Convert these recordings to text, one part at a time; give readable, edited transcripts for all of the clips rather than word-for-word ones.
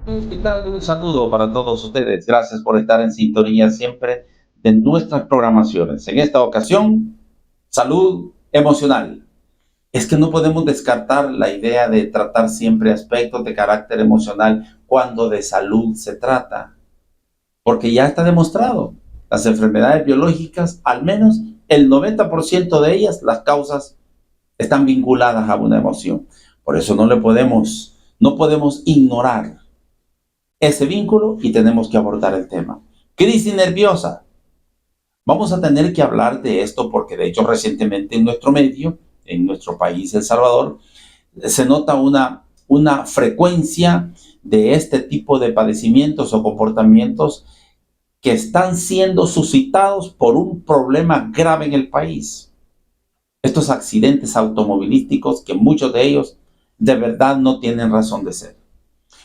¿Qué tal? Un saludo para todos ustedes. Gracias por estar en sintonía siempre de nuestras programaciones. En esta ocasión, salud emocional. Es que no podemos descartar la idea de tratar siempre aspectos de carácter emocional cuando de salud se trata, porque ya está demostrado. Las enfermedades biológicas, al menos el 90% de ellas, las causas están vinculadas a una emoción. Por eso no podemos ignorar ese vínculo y tenemos que abordar el tema. Crisis nerviosa. Vamos a tener que hablar de esto porque de hecho recientemente en nuestro medio, en nuestro país, El Salvador, se nota una frecuencia de este tipo de padecimientos o comportamientos que están siendo suscitados por un problema grave en el país. Estos accidentes automovilísticos que muchos de ellos de verdad no tienen razón de ser.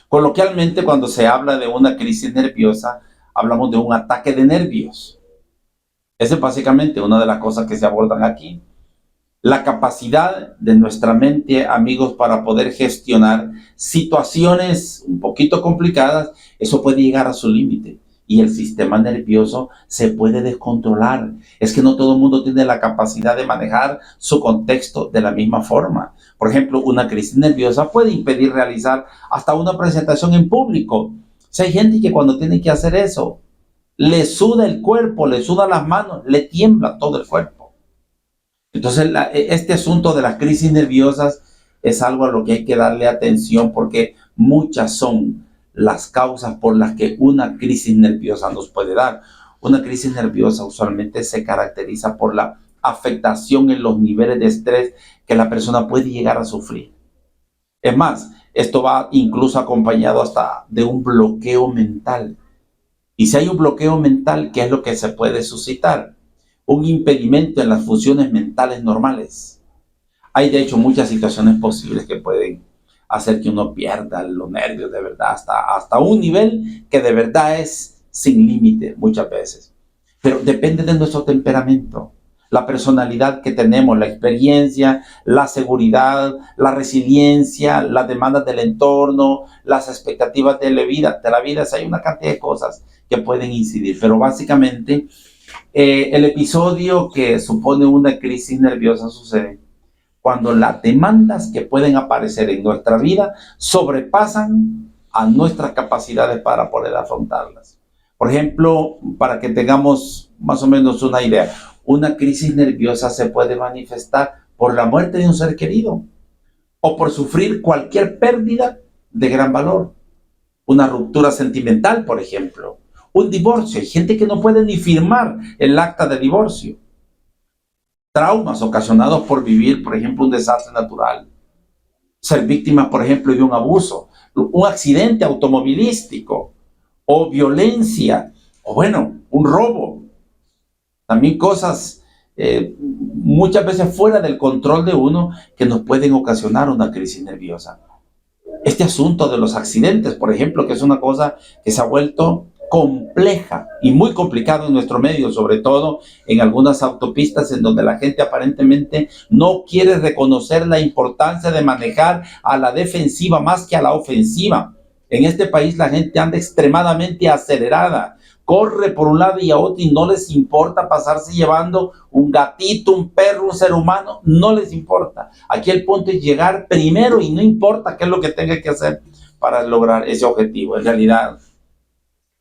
Coloquialmente, cuando se habla de una crisis nerviosa, hablamos de un ataque de nervios. Esa es básicamente una de las cosas que se abordan aquí. La capacidad de nuestra mente, amigos, para poder gestionar situaciones un poquito complicadas, eso puede llegar a su límite. Y el sistema nervioso se puede descontrolar. Es que no todo el mundo tiene la capacidad de manejar su contexto de la misma forma. Por ejemplo, una crisis nerviosa puede impedir realizar hasta una presentación en público. Si hay gente que cuando tiene que hacer eso, le suda el cuerpo, le suda las manos, le tiembla todo el cuerpo. Entonces, este asunto de las crisis nerviosas es algo a lo que hay que darle atención porque muchas son las causas por las que una crisis nerviosa nos puede dar. Una crisis nerviosa usualmente se caracteriza por la afectación en los niveles de estrés que la persona puede llegar a sufrir. Es más, esto va incluso acompañado hasta de un bloqueo mental. Y si hay un bloqueo mental, ¿qué es lo que se puede suscitar? Un impedimento en las funciones mentales normales. Hay de hecho muchas situaciones posibles que pueden hacer que uno pierda los nervios de verdad hasta un nivel que de verdad es sin límite muchas veces. Pero depende de nuestro temperamento, la personalidad que tenemos, la experiencia, la seguridad, la resiliencia, las demandas del entorno, las expectativas de la vida. Hay una cantidad de cosas que pueden incidir, pero básicamente el episodio que supone una crisis nerviosa sucede cuando las demandas que pueden aparecer en nuestra vida sobrepasan a nuestras capacidades para poder afrontarlas. Por ejemplo, para que tengamos más o menos una idea, una crisis nerviosa se puede manifestar por la muerte de un ser querido o por sufrir cualquier pérdida de gran valor. Una ruptura sentimental, por ejemplo, un divorcio. Hay gente que no puede ni firmar el acta de divorcio. Traumas ocasionados por vivir, por ejemplo, un desastre natural. Ser víctima, por ejemplo, de un abuso, un accidente automovilístico o violencia, o bueno, un robo. También cosas muchas veces fuera del control de uno que nos pueden ocasionar una crisis nerviosa. Este asunto de los accidentes, por ejemplo, que es una cosa que se ha vuelto compleja y muy complicado en nuestro medio, sobre todo en algunas autopistas en donde la gente aparentemente no quiere reconocer la importancia de manejar a la defensiva más que a la ofensiva. En este país la gente anda extremadamente acelerada, corre por un lado y a otro y no les importa pasarse llevando un gatito, un perro, un ser humano, no les importa. Aquí el punto es llegar primero y no importa qué es lo que tenga que hacer para lograr ese objetivo. En realidad,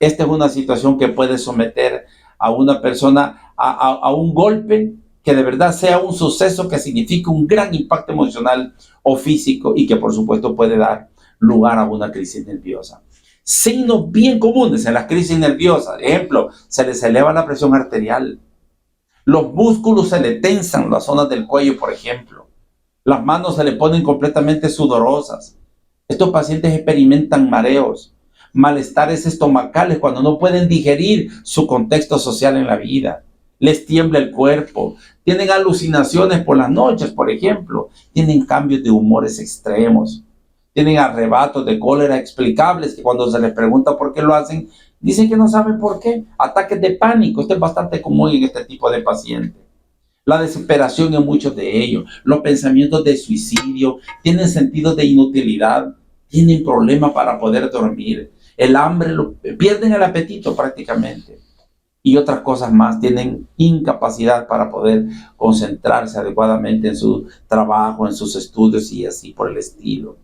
esta es una situación que puede someter a una persona a un golpe que de verdad sea un suceso que signifique un gran impacto emocional o físico y que por supuesto puede dar lugar a una crisis nerviosa. Signos bien comunes en las crisis nerviosas, por ejemplo, se les eleva la presión arterial, los músculos se le tensan, las zonas del cuello, por ejemplo, las manos se le ponen completamente sudorosas. Estos pacientes experimentan mareos, malestares estomacales cuando no pueden digerir su contexto social en la vida. Les tiembla el cuerpo, tienen alucinaciones por las noches, por ejemplo, tienen cambios de humores extremos, tienen arrebatos de cólera explicables que cuando se les pregunta por qué lo hacen, dicen que no saben por qué. Ataques de pánico, esto es bastante común en este tipo de pacientes. La desesperación en muchos de ellos, los pensamientos de suicidio, tienen sentido de inutilidad. tienen problemas para poder dormir, el hambre, pierden el apetito prácticamente. Y otras cosas más, tienen incapacidad para poder concentrarse adecuadamente en su trabajo, en sus estudios y así por el estilo.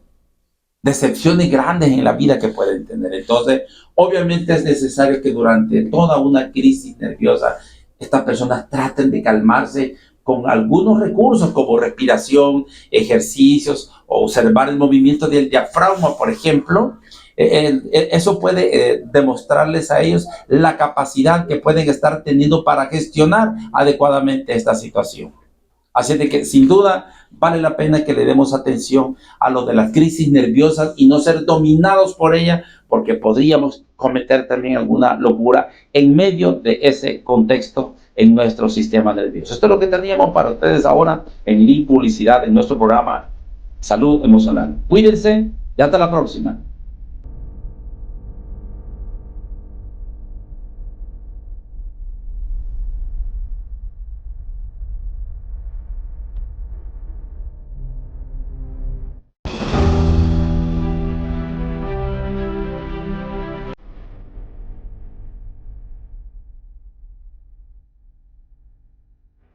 Decepciones grandes en la vida que pueden tener. Entonces, obviamente es necesario que durante toda una crisis nerviosa, estas personas traten de calmarse con algunos recursos como respiración, ejercicios, o observar el movimiento del diafragma, por ejemplo. Eso puede demostrarles a ellos la capacidad que pueden estar teniendo para gestionar adecuadamente esta situación. Así de que sin duda vale la pena que le demos atención a lo de las crisis nerviosas y no ser dominados por ella, porque podríamos cometer también alguna locura en medio de ese contexto en nuestro sistema nervioso. Esto es lo que teníamos para ustedes ahora en Publicidad, en nuestro programa Salud Emocional. Cuídense y hasta la próxima.